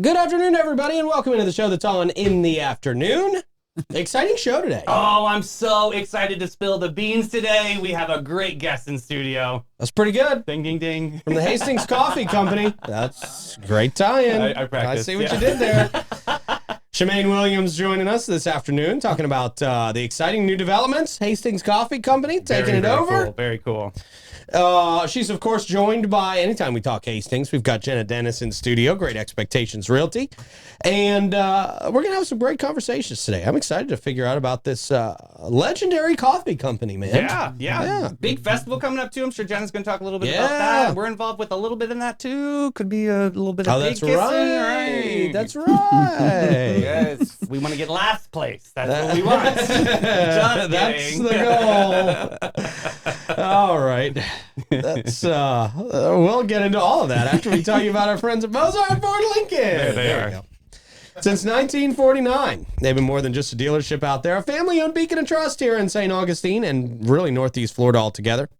Good afternoon, everybody, and welcome into the show that's on in the afternoon. Exciting show today. Oh, I'm so excited to spill the beans today. We have a great guest in studio. That's pretty good. Ding, ding, ding. From the Hastings Coffee Company. That's great tie-in. I practiced. I see what you did there. Chamane Williams joining us this afternoon, talking about the exciting new developments. Hastings Coffee Company taking it over. Cool, very cool. She's, of course, joined by, anytime we talk Hastings, we've got Jena, Denis in studio, Great Expectations Realty. And we're going to have some great conversations today. I'm excited to figure out about this legendary coffee company, man. Yeah. Big festival coming up, too. I'm sure Jenna's going to talk a little bit about that. We're involved with a little bit in that, too. Could be a little bit of big kissing. Right. That's right. Yes. We want to get last place. That's what we want. That's the goal. All right. That's we'll get into all of that after we tell you about our friends at Mozart Ford Lincoln. There we go. Since 1949, they've been more than just a dealership out there. A family-owned beacon of trust here in St. Augustine and really Northeast Florida altogether.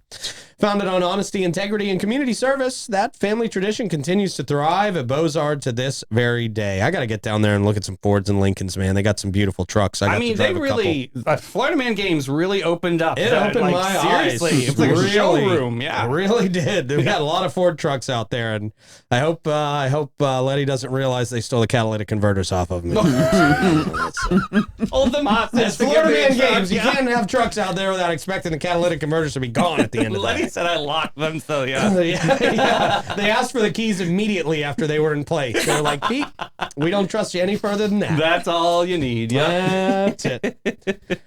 Founded on honesty, integrity, and community service, that family tradition continues to thrive at Mozart to this very day. I got to get down there and look at some Fords and Lincolns, man. They got some beautiful trucks. They really, Florida Man Games really opened up. It opened my eyes. Seriously, it's like a showroom. Yeah, it really did. We got a lot of Ford trucks out there, and I hope Letty doesn't realize they stole the catalytic converters off of me. Hold them hostage. It's Florida Man Games. You can't have trucks out there without expecting the catalytic converters to be gone at the end of the day. Letty said I locked them, so yeah. Yeah. They asked for the keys immediately after they were in place. They're like, Pete, we don't trust you any further than that. That's all you need. Yeah, that's it.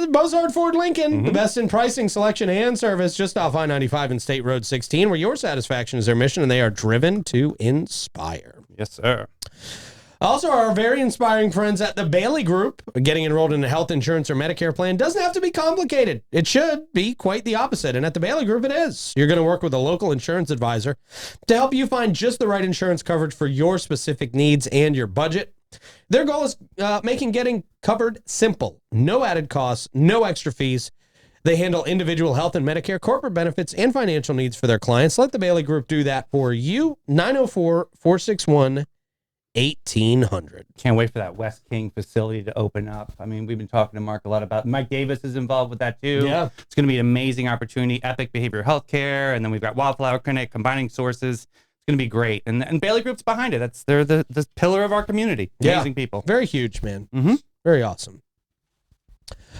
Mozart Ford Lincoln, the best in pricing, selection, and service, just off I-95 and State Road 16, where your satisfaction is their mission, and they are driven to inspire. Yes, sir. Also, our very inspiring friends at the Bailey Group. Getting enrolled in a health insurance or Medicare plan doesn't have to be complicated. It should be quite the opposite, and at the Bailey Group it is. You're going to work with a local insurance advisor to help you find just the right insurance coverage for your specific needs and your budget. Their goal is making getting covered simple. No added costs, no extra fees. They handle individual health and Medicare, corporate benefits, and financial needs for their clients. Let the Bailey Group do that for you. 904-461-1800. Can't wait for that West King facility to open up. I mean, we've been talking to Mark a lot about Mike Davis is involved with that too. Yeah. It's going to be an amazing opportunity. Epic behavioral health care. And then we've got Wildflower Clinic, combining sources. It's going to be great. And Bailey Group's behind it. They're the pillar of our community. Amazing people. Very huge, man. Mm-hmm. Very awesome.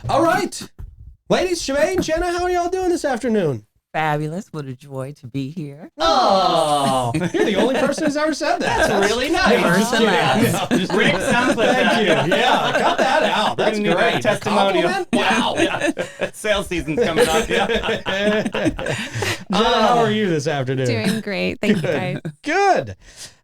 All right. Ladies, Chamane, Jenna, how are y'all doing this afternoon? Fabulous. What a joy to be here. Oh, you're the only person who's ever said that. That's really nice. First and last. Rick sounds like Thank you. Yeah, cut that out. That's We're gonna need great. that testimonial. Compliment? Wow. Yeah. Sales season's coming up. Yeah. Jenna, how are you this afternoon? Doing great. Thank you, guys. Good.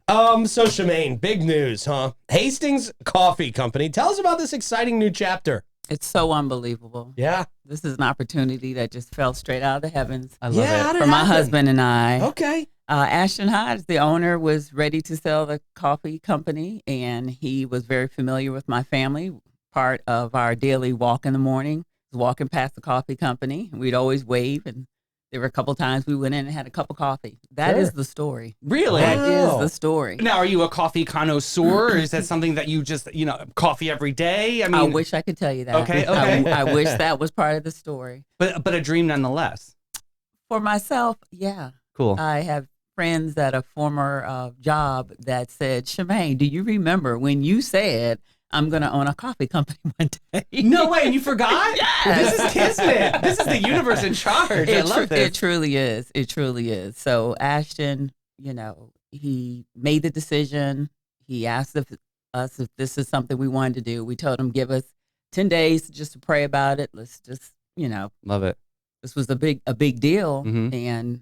So Chamane, big news, huh? Hastings Coffee Company. Tell us about this exciting new chapter. It's so unbelievable. Yeah. This is an opportunity that just fell straight out of the heavens I love How it. did for it my happen? husband and I. Okay. Ashton Hodge, the owner, was ready to sell the coffee company, and he was very familiar with my family. Part of our daily walk in the morning was walking past the coffee company. We'd always wave, and there were a couple times we went in and had a cup of coffee. That Sure. is the story. Really? That is Wow. the story. Now, are you a coffee connoisseur, or is that something that you just, coffee every day? I mean, I wish I could tell you that. Okay. I wish that was part of the story. but a dream nonetheless. For myself, yeah. Cool. I have friends at a former job that said, Chamane, do you remember when you said, I'm going to own a coffee company one day? No way, and you forgot? Yes. This is kismet. This is the universe in charge. I love this. It truly is. It truly is. So Ashton, he made the decision. He asked us if this is something we wanted to do. We told him, give us 10 days just to pray about it. Let's just, Love it. this was a big deal. Mhm. And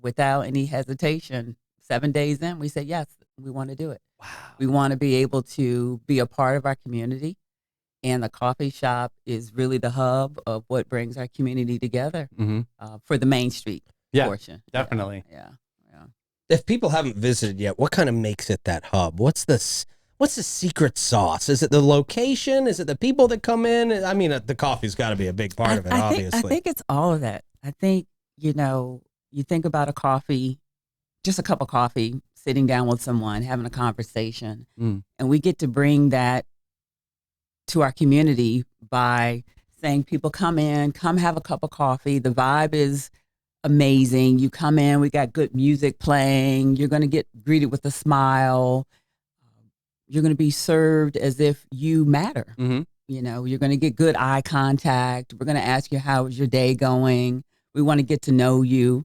without any hesitation, 7 days in, we said, yes, we want to do it. Wow. We want to be able to be a part of our community. And the coffee shop is really the hub of what brings our community together Mm-hmm. for the Main Street portion. Definitely. Yeah. If people haven't visited yet, what kind of makes it that hub? What's the secret sauce? Is it the location? Is it the people that come in? I mean, the coffee's got to be a big part of it, obviously. I think it's all of that. I think, you think about a coffee, just a cup of coffee sitting down with someone, having a conversation. Mm. And we get to bring that to our community by saying, people come in, come have a cup of coffee. The vibe is amazing. You come in, we got good music playing. You're going to get greeted with a smile. You're going to be served as if you matter. Mm-hmm. You know, you're going to get good eye contact. We're going to ask you, how is your day going? We want to get to know you.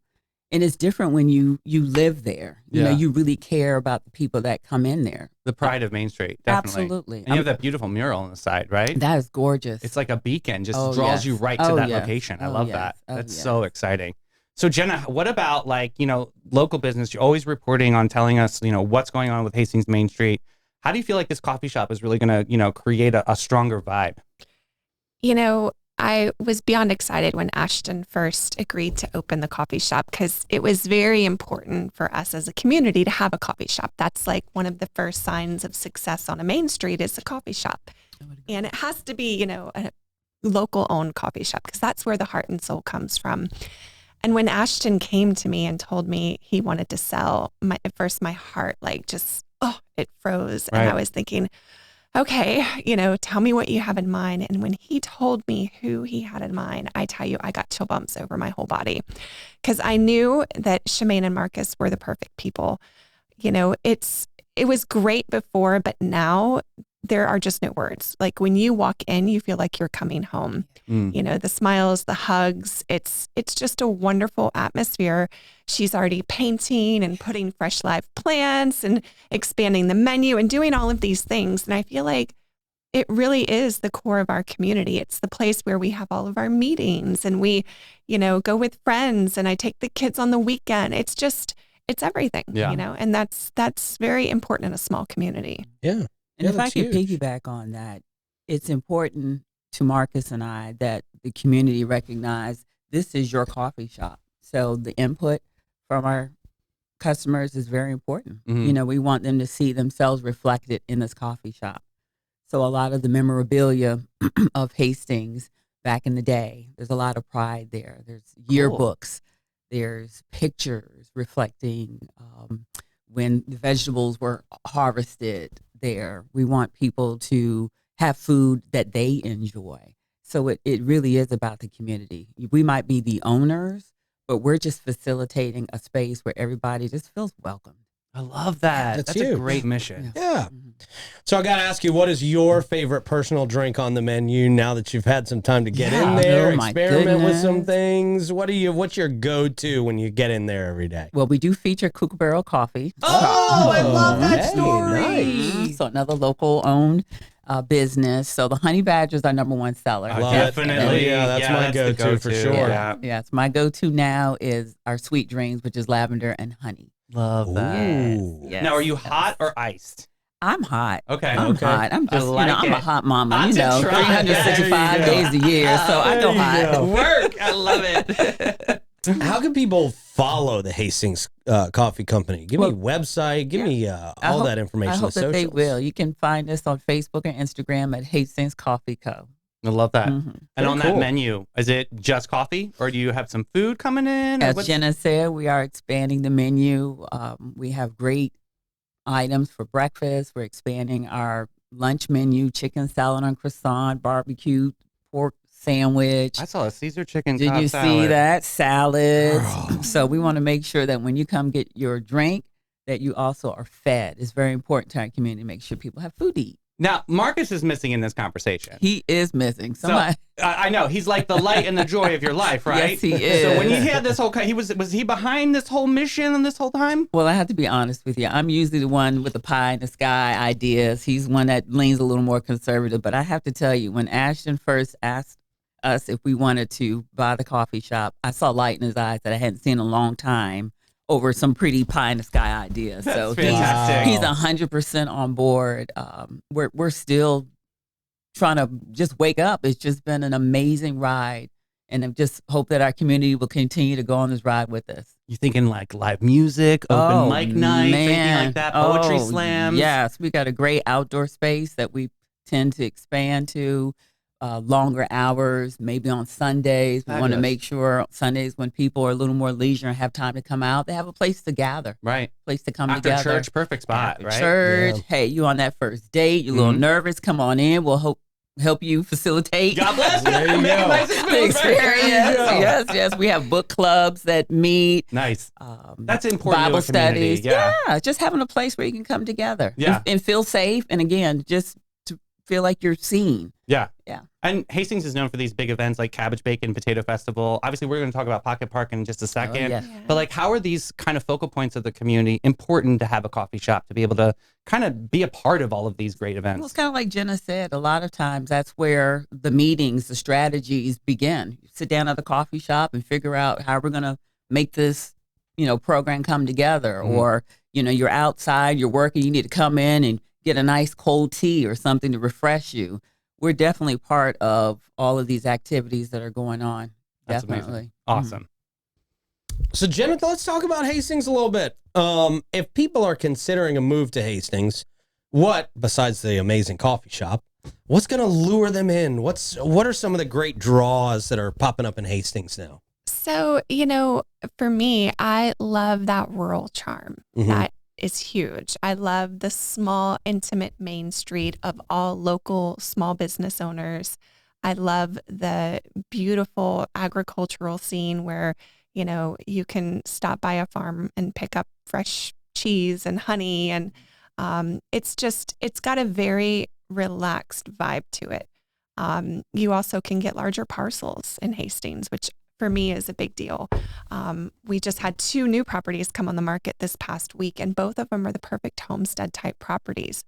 And it's different when you live there. You know, you really care about the people that come in there. The pride of Main Street, definitely. Absolutely. And you have that beautiful mural on the side, right? That is gorgeous. It's like a beacon, just draws you right to that location. I love that. That's so exciting. So Jena, what about local business? You're always reporting on, telling us, what's going on with Hastings Main Street. How do you feel like this coffee shop is really going to, create a stronger vibe? I was beyond excited when Ashton first agreed to open the coffee shop, because it was very important for us as a community to have a coffee shop. That's like one of the first signs of success on a main street is a coffee shop. And it has to be, a local owned coffee shop, because that's where the heart and soul comes from. And when Ashton came to me and told me he wanted to sell, at first my heart it froze. Right. And I was thinking, okay, tell me what you have in mind. And when he told me who he had in mind, I tell you, I got chill bumps over my whole body, because I knew that Chamane and Marcus were the perfect people. It was great before, but now there are just no words. Like when you walk in, you feel like you're coming home. The smiles, the hugs, it's just a wonderful atmosphere. She's already painting and putting fresh live plants and expanding the menu and doing all of these things. And I feel like it really is the core of our community. It's the place where we have all of our meetings and we, go with friends, and I take the kids on the weekend. It's everything, and that's very important in a small community. Yeah. And if I could huge. piggyback on that, it's important to Marcus and I that the community recognize this is your coffee shop. So the input from our customers is very important. Mm-hmm. We want them to see themselves reflected in this coffee shop. So a lot of the memorabilia of Hastings back in the day, there's a lot of pride there. There's yearbooks, there's pictures reflecting when the vegetables were harvested there. We want people to have food that they enjoy. So it really is about the community. We might be the owners, but we're just facilitating a space where everybody just feels welcome. I love that. That's a huge. great mission. Yeah. So I got to ask you, what is your favorite personal drink on the menu now that you've had some time to get in there, Oh, my experiment with some goodness. things? What's your go-to when you get in there every day? Well, we do feature Kookaburra Coffee. Oh, I love that Hey, story. nice. So another local owned business. So the Honey Badger is our number one seller. Love it. Definitely. Yeah, that's my the go-to for sure. Yeah. Yes, my go-to now is our sweet dreams, which is lavender and honey. Love that. Ooh. Yes, Now, are you yes. hot or iced? I'm hot. Okay. I'm Okay. hot. I'm just, like I'm a it. hot mama, Hot to try. 365 There days a year. So I There go you hot. go. Work. I love it. How can people follow the Hastings Coffee Company? Give me a website. Give me all that information. I hope the that they socials. will. You can find us on Facebook and Instagram at Hastings Coffee Co. I love that. Mhm. And Very on cool. that menu, is it just coffee, or do you have some food coming in? Or As what's- Jena said, we are expanding the menu. We have great items for breakfast. We're expanding our lunch menu: chicken salad on croissant, barbecue pork sandwich. I saw a Caesar chicken. Did Cobb you salad. see that? Salads. Girl. So we want to make sure that when you come get your drink, that you also are fed. It's very important to our community to make sure people have food to eat. Now, Marcus is missing in this conversation. He is missing. So Somebody, I know he's like the light and the joy of your life, right? Yes, he So when you is. had this whole, was he behind this whole mission and this whole time? well, I have to be honest with you. I'm usually the one with the pie in the sky ideas. He's one that leans a little more conservative. But I have to tell you, when Ashton first asked us if we wanted to buy the coffee shop, I saw light in his eyes that I hadn't seen in a long time over some pretty pie in the sky ideas. So That's fantastic. he's 100% on board. We're still trying to just wake up. It's just been an amazing ride, and I just hope that our community will continue to go on this ride with us. You thinking like live music, open mic nights, anything like that, poetry slams? Yes, we got a great outdoor space that we tend to expand to. longer hours, maybe on Sundays. We want to make sure Sundays when people are a little more leisure and have time to come out, they have a place to gather. Right. Place to come After together. church, perfect spot, After right? church. Yeah. Hey, you on that first date, you're a little nervous, come on in. We'll help you facilitate. God bless you. There you go. The experience. Yes. We have book clubs that meet. Nice. That's important. Bible to a community. studies. Yeah. Just having a place where you can come together. Yeah. And feel safe. And again, just to feel like you're seen. Yeah. Yeah. And Hastings is known for these big events like Cabbage Bacon Potato Festival. Obviously, we're going to talk about Pocket Park in just a second. Yes. But like, how are these kind of focal points of the community important to have a coffee shop to be able to kind of be a part of all of these great events? Well, it's kind of like Jena said. A lot of times that's where the meetings, the strategies begin. You sit down at the coffee shop and figure out how we're going to make this, program come together. Or, you're outside, you're working, you need to come in and get a nice cold tea or something to refresh you. We're definitely part of all of these activities that are going on. That's definitely. Amazing. Awesome. So, Jenna, let's talk about Hastings a little bit. If people are considering a move to Hastings, what, besides the amazing coffee shop, what's going to lure them in? What are some of the great draws that are popping up in Hastings now? So, for me, I love that rural charm. That is huge. I love the small, intimate main street of all local small business owners. I love the beautiful agricultural scene where, you can stop by a farm and pick up fresh cheese and honey. And it's got a very relaxed vibe to it. You also can get larger parcels in Hastings, which for me is a big deal. We just had 2 new properties come on the market this past week, and both of them are the perfect homestead type properties.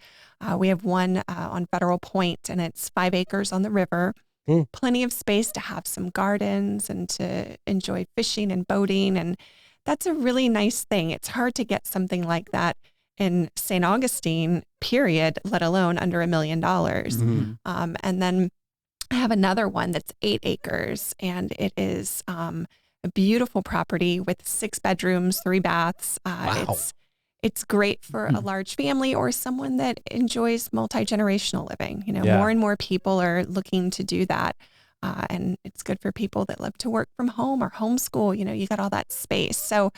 We have one on Federal Point, and it's 5 acres on the river, plenty of space to have some gardens and to enjoy fishing and boating. And that's a really nice thing. It's hard to get something like that in St. Augustine, period, let alone under $1 million. And then I have another one that's 8 acres, and it is a beautiful property with 6 bedrooms, 3 baths. Wow. It's great for a large family or someone that enjoys multi-generational living. More and more people are looking to do that. And it's good for people that love to work from home or homeschool. You got all that space. So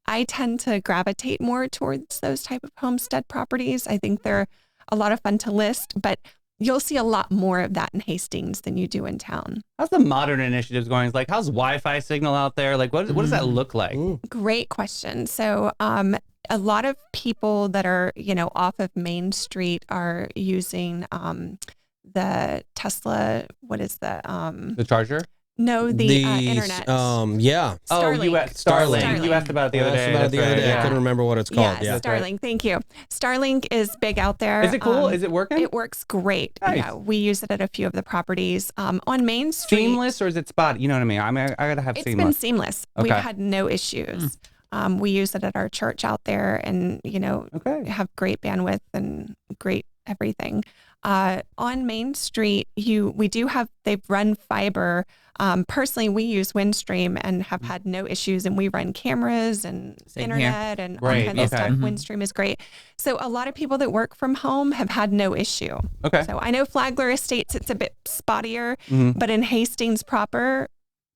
I tend to gravitate more towards those type of homestead properties. I think they're a lot of fun to list, but you'll see a lot more of that in Hastings than you do in town. How's the modern initiatives going? Like, how's Wi-Fi signal out there? Like, what does that look like? Great question. So, a lot of people that are, off of Main Street are using the Tesla. What is the charger? No, the internet. Yeah. Starlink. Starlink. You asked about it the other day. I couldn't remember what it's called. Yeah, Starlink. Right. Thank you. Starlink is big out there. Is it cool? Is it working? It works great. Nice. Yeah, we use it at a few of the properties. On Main Street. Seamless, or is it spotty? You know what I mean? I gotta have seamless. It's been seamless. Okay. We've had no issues. We use it at our church out there, and have great bandwidth and great everything. On Main Street, they've run fiber. Personally, we use Windstream and have had no issues, and we run cameras and internet and all kinds of stuff. Windstream is great. So a lot of people that work from home have had no issue. Okay. So I know Flagler Estates, it's a bit spottier, but in Hastings proper,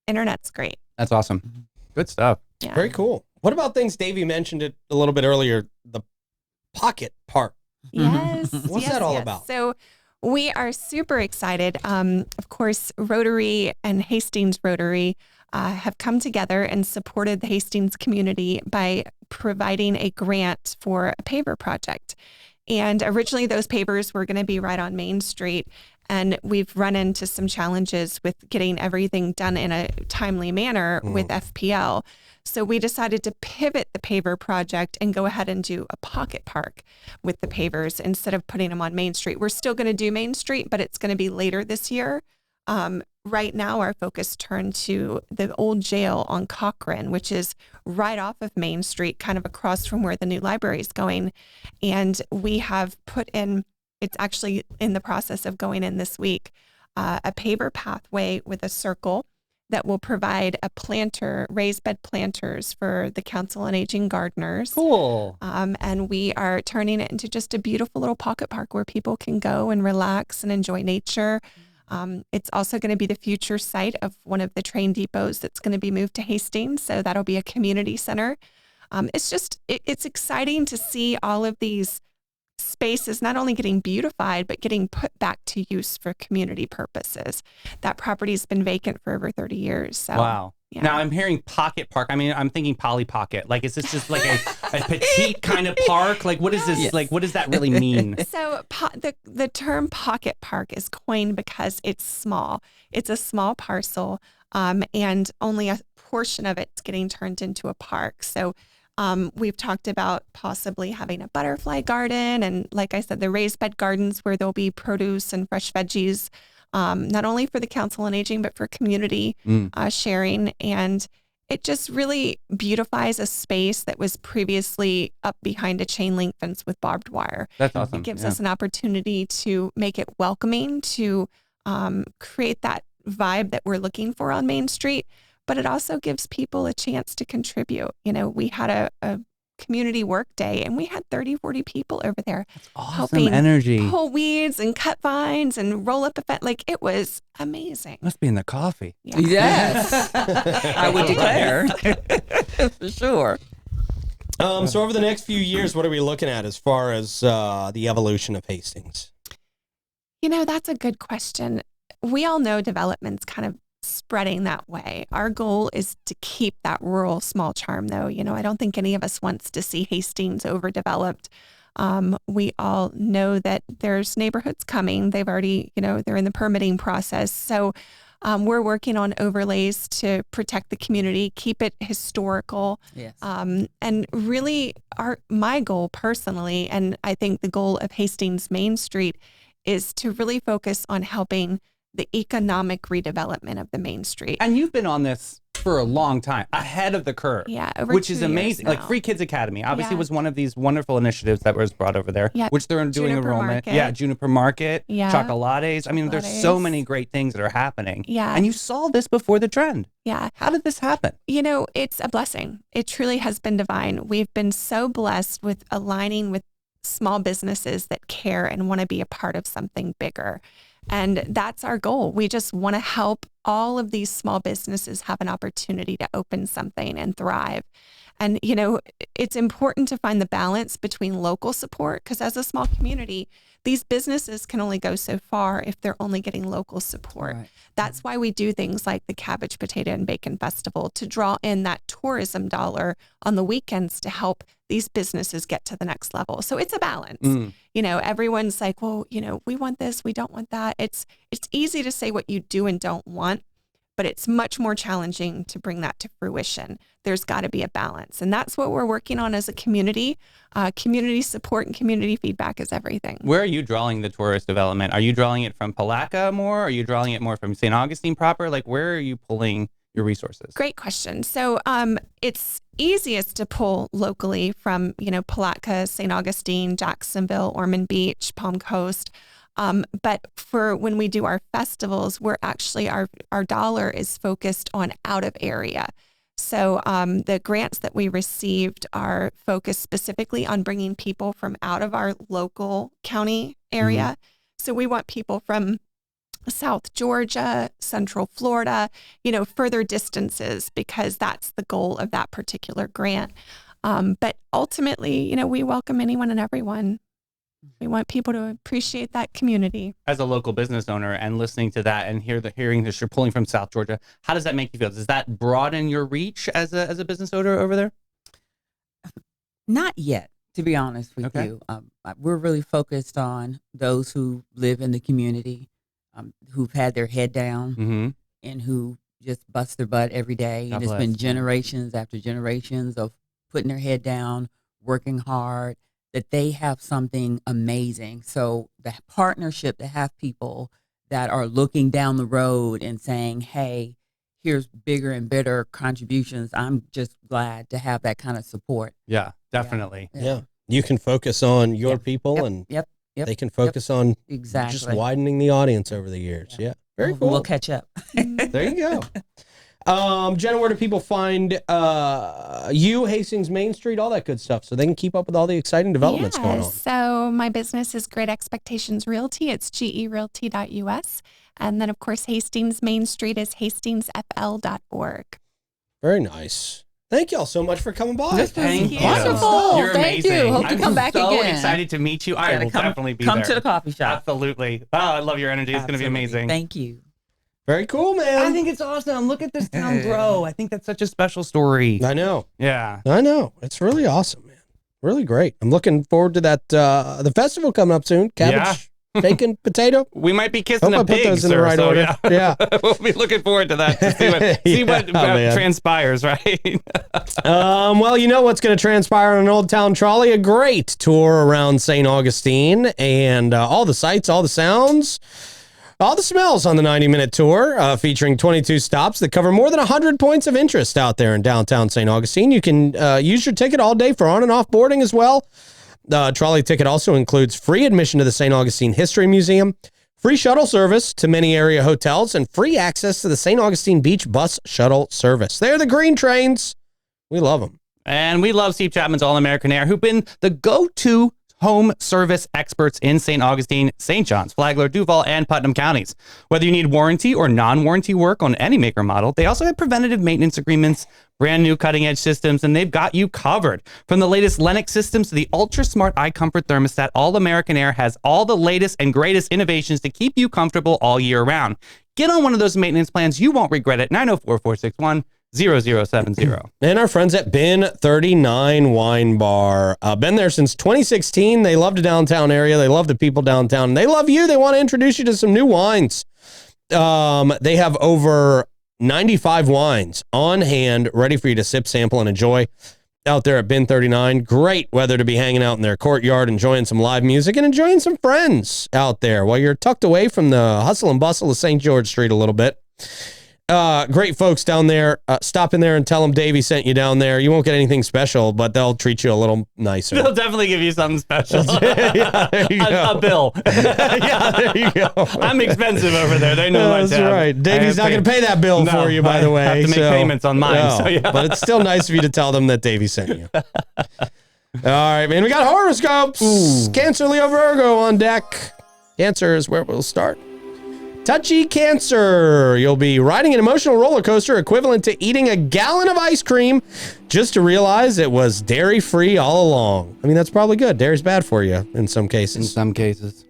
internet's great. That's awesome. Good stuff. Yeah. Very cool. What about things, Davey mentioned it a little bit earlier, the Pocket Park? Yes. What's that all about? So we are super excited. Of course, Rotary and Hastings Rotary have come together and supported the Hastings community by providing a grant for a paver project. And originally those pavers were going to be right on Main Street. And we've run into some challenges with getting everything done in a timely manner with FPL. So we decided to pivot the paver project and go ahead and do a pocket park with the pavers instead of putting them on Main Street. We're still going to do Main Street, but it's going to be later this year. Right now, our focus turned to the old jail on Cochrane, which is right off of Main Street, kind of across from where the new library is going. And we have put in, it's actually in the process of going in this week, a paver pathway with a circle that will provide raised bed planters for the Council on Aging gardeners. Cool. And we are turning it into just a beautiful little pocket park where people can go and relax and enjoy nature. It's also going to be the future site of one of the train depots that's going to be moved to Hastings. So that'll be a community center. It's exciting to see all of these spaces not only getting beautified, but getting put back to use for community purposes. That property's been vacant for over 30 years. So, wow. Yeah. Now I'm hearing pocket park. I mean, I'm thinking Polly Pocket. Like, is this just like a petite kind of park? Like, what is this? Yes. Like, what does that really mean? So the term pocket park is coined because it's small. It's a small parcel, and only a portion of it's getting turned into a park. So we've talked about possibly having a butterfly garden, and like I said, the raised bed gardens where there'll be produce and fresh veggies, not only for the Council on Aging, but for community sharing. And it just really beautifies a space that was previously up behind a chain link fence with barbed wire. That's awesome. It gives us an opportunity to make it welcoming, to create that vibe that we're looking for on Main Street. But it also gives people a chance to contribute. You know, we had a community work day and we had 30, 40 people over there. That's awesome helping energy. Pull weeds and cut vines and roll up a fence. Like, it was amazing. Must be in the coffee. Yeah. Yes. I would declare. For sure. So over the next few years, what are we looking at as far as the evolution of Hastings? You know, that's a good question. We all know development's kind of spreading that way. Our goal is to keep that rural small charm, though. You know, I don't think any of us wants to see Hastings overdeveloped. We all know that there's neighborhoods coming. They've already, they're in the permitting process. So we're working on overlays to protect the community, keep it historical. Yes. And really my goal personally, and I think the goal of Hastings Main Street, is to really focus on helping the economic redevelopment of the Main Street. And you've been on this for a long time, ahead of the curve. Yeah, over which 2 is years amazing. now. Like Free Kids Academy, obviously was one of these wonderful initiatives that was brought over there, which they're doing Juniper enrollment. Market. Yeah, Juniper Market, Yeah. Chocolates. I mean, there's so many great things that are happening. Yeah. And you saw this before the trend. Yeah. How did this happen? You know, it's a blessing. It truly has been divine. We've been so blessed with aligning with small businesses that care and want to be a part of something bigger. And that's our goal. We just want to help all of these small businesses have an opportunity to open something and thrive. And, it's important to find the balance between local support, because as a small community, these businesses can only go so far if they're only getting local support. Right. That's why we do things like the Cabbage, Potato, and Bacon Festival, to draw in that tourism dollar on the weekends to help these businesses get to the next level. So it's a balance. Everyone's like, well, we want this, we don't want that. It's easy to say what you do and don't want, but it's much more challenging to bring that to fruition. There's got to be a balance. And that's what we're working on as a community. Community support and community feedback is everything. Where are you drawing the tourist development? Are you drawing it from Palatka more? Are you drawing it more from St. Augustine proper? Like, where are you pulling your resources? Great question. So it's easiest to pull locally from, Palatka, St. Augustine, Jacksonville, Ormond Beach, Palm Coast. But for when we do our festivals, we're actually, our dollar is focused on out of area. So the grants that we received are focused specifically on bringing people from out of our local county area. Mm-hmm. So we want people from South Georgia, Central Florida, further distances, because that's the goal of that particular grant. But ultimately, we welcome anyone and everyone. We want people to appreciate that community. As a local business owner and listening to that and hearing this, you're pulling from South Georgia, how does that make you feel? Does that broaden your reach as a business owner over there? Not yet, to be honest with you. We're really focused on those who live in the community, who've had their head down and who just bust their butt every day. And it's been generations after generations of putting their head down, working hard, that they have something amazing. So the partnership to have people that are looking down the road and saying, hey, here's bigger and better contributions. I'm just glad to have that kind of support. Yeah, definitely. Yeah. You can focus on your people and they can focus on just widening the audience over the years. Yeah. Very cool. We'll catch up. There you go. Jena, where do people find you, Hastings Main Street, all that good stuff, so they can keep up with all the exciting developments going on? So my business is Great Expectations Realty. It's gerealty.us. And then, of course, Hastings Main Street is hastingsfl.org. Very nice. Thank y'all so much for coming by. Thank you. Wonderful. You're Thank amazing. you. Hope to come back so again. Excited to meet you. I will definitely be there. Come to the coffee shop. Absolutely. Oh, I love your energy. It's going to be amazing. Thank you. Very cool, man. I think it's awesome. Look at this town grow. I think that's such a special story. I know. Yeah. I know. It's really awesome, man. Really great. I'm looking forward to that. The festival coming up soon. Cabbage, bacon, potato. We might be kissing Hope a I pig, put those in the sir, right so order. Yeah. We'll be looking forward to that to see what transpires, right? Well, you know what's going to transpire on an Old Town Trolley? A great tour around St. Augustine and all the sights, all the sounds, all the smells on the 90-minute tour, featuring 22 stops that cover more than 100 points of interest out there in downtown St. Augustine. You can use your ticket all day for on and off boarding as well. The trolley ticket also includes free admission to the St. Augustine History Museum, free shuttle service to many area hotels, and free access to the St. Augustine Beach Bus Shuttle Service. They're the green trains. We love them. And we love Steve Chapman's All-American Air, who've been the go-to home service experts in St. Augustine, St. John's, Flagler, Duval, and Putnam counties. Whether you need warranty or non-warranty work on any maker model, they also have preventative maintenance agreements, brand new cutting-edge systems, and they've got you covered. From the latest Lennox systems to the ultra-smart iComfort thermostat, All-American Air has all the latest and greatest innovations to keep you comfortable all year round. Get on one of those maintenance plans. You won't regret it. 904-461-0070. And our friends at Bin 39 Wine Bar. Been there since 2016. They love the downtown area. They love the people downtown. They love you. They want to introduce you to some new wines. They have over 95 wines on hand, ready for you to sip, sample, and enjoy out there at Bin 39. Great weather to be hanging out in their courtyard, enjoying some live music and enjoying some friends out there while you're tucked away from the hustle and bustle of St. George Street a little bit. Great folks down there. Stop in there and tell them Davey sent you down there. You won't get anything special, but they'll treat you a little nicer. They'll definitely give you something special. Yeah, there you go. A bill. Yeah, there you go. I'm expensive over there. They know my tab. That's right. Davey's not going to pay that bill for you, by the way. I have to make payments on mine. No, so yeah. But it's still nice of you to tell them that Davey sent you. All right, man. We got horoscopes. Ooh. Cancer, Leo, Virgo on deck. Cancer is where we'll start. Touchy Cancer. You'll be riding an emotional roller coaster equivalent to eating a gallon of ice cream just to realize it was dairy-free all along. I mean, that's probably good. Dairy's bad for you in some cases. In some cases.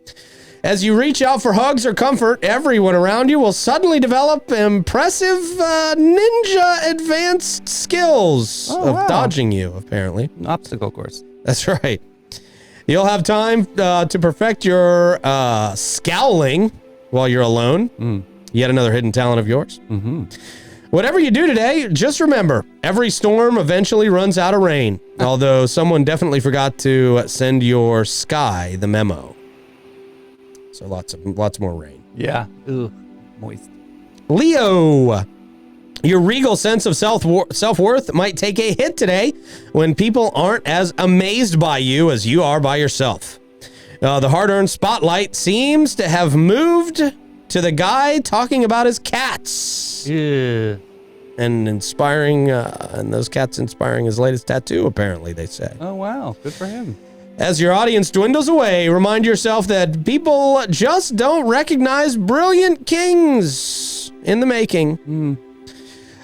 As you reach out for hugs or comfort, everyone around you will suddenly develop impressive ninja advanced skills of dodging you, apparently. An obstacle course. That's right. You'll have time to perfect your scowling while you're alone. Yet another hidden talent of yours. Mm-hmm. Whatever you do today, just remember, every storm eventually runs out of rain, although someone definitely forgot to send your sky the memo. So lots more rain. Yeah. Ooh, moist. Leo, your regal sense of self-worth might take a hit today when people aren't as amazed by you as you are by yourself. The hard-earned spotlight seems to have moved to the guy talking about his cats. Yeah. And inspiring, and those cats inspiring his latest tattoo, apparently, they say. Oh, wow. Good for him. As your audience dwindles away, remind yourself that people just don't recognize brilliant kings in the making.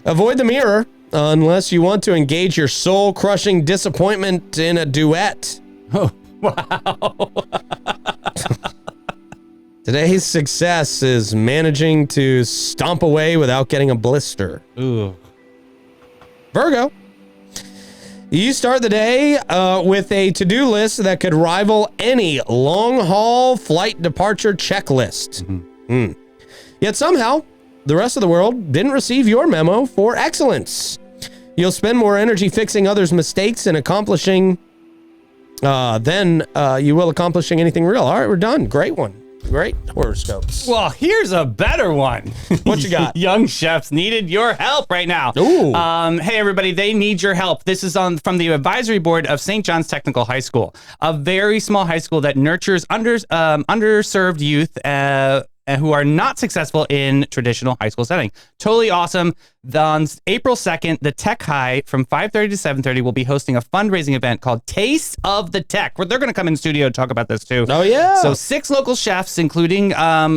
Avoid the mirror unless you want to engage your soul-crushing disappointment in a duet. Oh, wow. Today's success is managing to stomp away without getting a blister. Ooh. Virgo, you start the day with a to-do list that could rival any long-haul flight departure checklist. Yet somehow, the rest of the world didn't receive your memo for excellence. You'll spend more energy fixing others' mistakes and accomplishing than you will accomplishing anything real. All right, we're done. Great one. Great horoscopes. Well, here's a better one. What you got? Young chefs needed your help right now. Ooh. Hey, everybody, they need your help. This is from the advisory board of St. John's Technical High School, a very small high school that nurtures underserved youth who are not successful in traditional high school setting. Totally awesome. On April 2nd, the Tech High from 5:30 to 7:30 will be hosting a fundraising event called Taste of the Tech, where they're going to come in studio and talk about this too. Oh, yeah. So 6 local chefs, including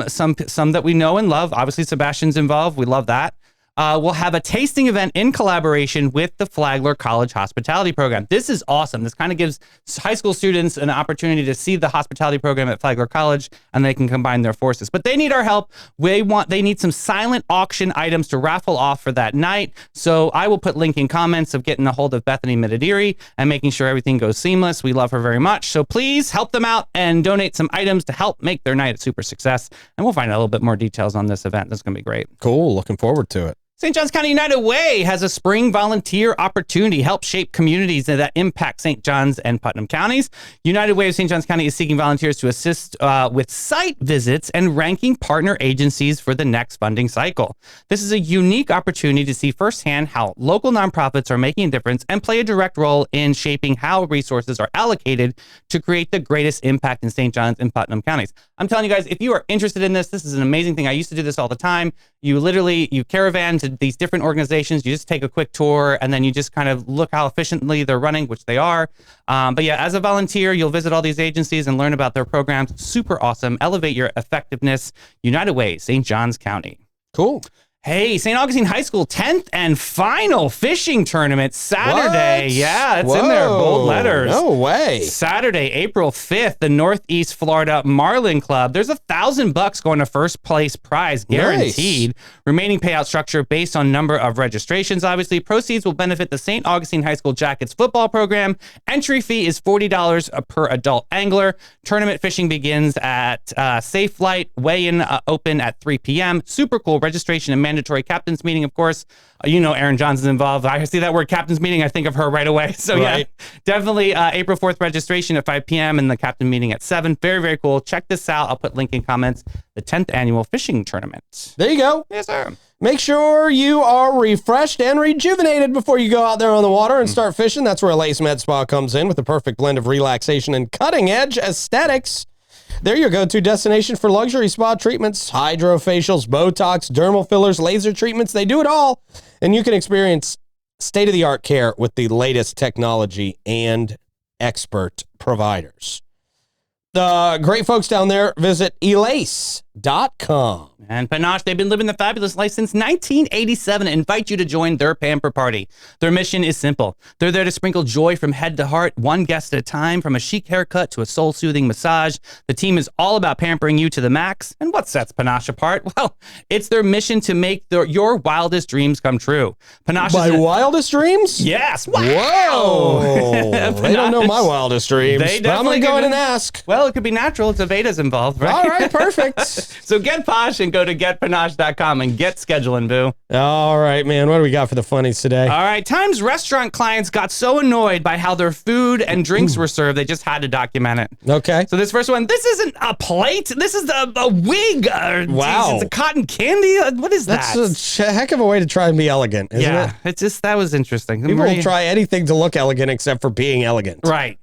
some that we know and love. Obviously, Sebastian's involved. We love that. We'll have a tasting event in collaboration with the Flagler College Hospitality Program. This is awesome. This kind of gives high school students an opportunity to see the hospitality program at Flagler College, and they can combine their forces. But they need our help. They need some silent auction items to raffle off for that night. So I will put link in comments of getting a hold of Bethany Medadiri and making sure everything goes seamless. We love her very much. So please help them out and donate some items to help make their night a super success. And we'll find out a little bit more details on this event. That's going to be great. Cool. Looking forward to it. St. Johns County United Way has a spring volunteer opportunity to help shape communities that impact St. Johns and Putnam counties. United Way of St. Johns County is seeking volunteers to assist with site visits and ranking partner agencies for the next funding cycle. This is a unique opportunity to see firsthand how local nonprofits are making a difference and play a direct role in shaping how resources are allocated to create the greatest impact in St. Johns and Putnam counties. I'm telling you guys, if you are interested in this, this is an amazing thing. I used to do this all the time. You caravan to these different organizations. You just take a quick tour and then you just kind of look how efficiently they're running, which they are. But yeah, as a volunteer, you'll visit all these agencies and learn about their programs. Super awesome. Elevate your effectiveness. United Way, St. Johns County. Cool. Hey, St. Augustine High School 10th and final fishing tournament Saturday. What? Yeah, it's in there, bold letters. No way. Saturday, April 5th, the Northeast Florida Marlin Club. There's $1,000 going to first place prize guaranteed. Nice. Remaining payout structure based on number of registrations. Obviously, proceeds will benefit the St. Augustine High School Jackets football program. Entry fee is $40 per adult angler. Tournament fishing begins at Safe Flight. Weigh-in open at 3 p.m. Super cool. Registration and mandatory captain's meeting, of course. Aaron Johnson's involved. I see that word captain's meeting, I think of her right away. So yeah, definitely April 4th registration at 5 p.m. and the captain meeting at 7. Very, very cool. Check this out. I'll put link in comments. The 10th annual fishing tournament. There you go. Yes, sir. Make sure you are refreshed and rejuvenated before you go out there on the water and start fishing. That's where Lace Med Spa comes in with the perfect blend of relaxation and cutting-edge aesthetics. They're your go-to destination for luxury spa treatments, hydrofacials, Botox, dermal fillers, laser treatments. They do it all. And you can experience state-of-the-art care with the latest technology and expert providers. The great folks down there, visit elace.com. And Panache, they've been living the fabulous life since 1987 and invite you to join their Pamper Party. Their mission is simple. They're there to sprinkle joy from head to heart, one guest at a time, from a chic haircut to a soul-soothing massage. The team is all about pampering you to the max. And what sets Panache apart? Well, it's their mission to make your wildest dreams come true. Panache wildest dreams? Yes. Wow. Whoa. They don't know my wildest dreams. They but I'm going to go in and ask. Well, it could be natural. It's Aveda's involved, right? All right, perfect. So get posh and go to getpanache.com and get scheduling, boo. All right, man. What do we got for the funnies today? All right. Times restaurant clients got so annoyed by how their food and drinks were served, they just had to document it. Okay. So this first one, this isn't a plate. This is a wig. Wow. Geez, it's a cotton candy. What is that? That's a heck of a way to try and be elegant, isn't it? It's just, that was interesting. People will try anything to look elegant except for being elegant. Right.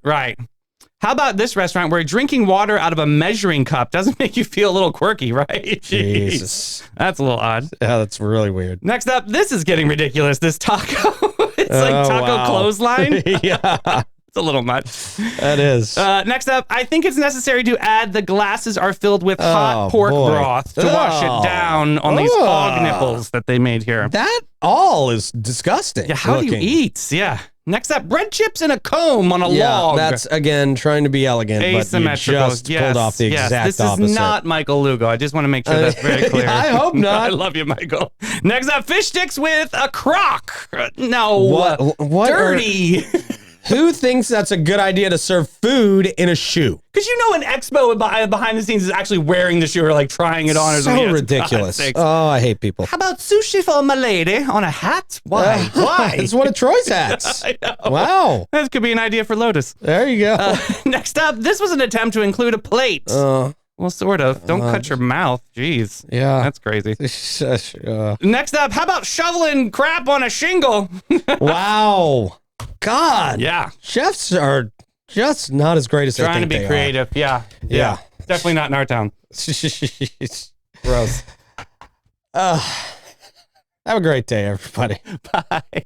How about this restaurant where drinking water out of a measuring cup doesn't make you feel a little quirky, right? Jesus. That's a little odd. Yeah, that's really weird. Next up, this is getting ridiculous. This taco. It's like taco clothesline. Yeah. It's a little much. That is. Next up, I think it's necessary to add the glasses are filled with hot pork broth to wash it down on these hog nipples that they made here. That all is disgusting. Yeah, how do you eat? Yeah. Next up, bread chips and a comb on a log. That's, again, trying to be elegant, asymmetrical. But you just pulled off the exact opposite. This is not Michael Lugo. I just want to make sure that's very clear. I hope not. I love you, Michael. Next up, fish sticks with a crock. No. What dirty. Who thinks that's a good idea to serve food in a shoe? Because an expo behind the scenes is actually wearing the shoe or like trying it on. So ridiculous. Oh, I hate people. How about sushi for my lady on a hat? Why? Why? It's one of Troy's hats. I know. Wow. That could be an idea for Lotus. There you go. Next up, this was an attempt to include a plate. Well, sort of. Don't cut your mouth. Jeez. Yeah. That's crazy. Next up, how about shoveling crap on a shingle? Wow. God. Yeah. Chefs are just not as great as they think Trying to be creative. Yeah. Yeah. Definitely not in our town. Gross. Have a great day, everybody. Bye.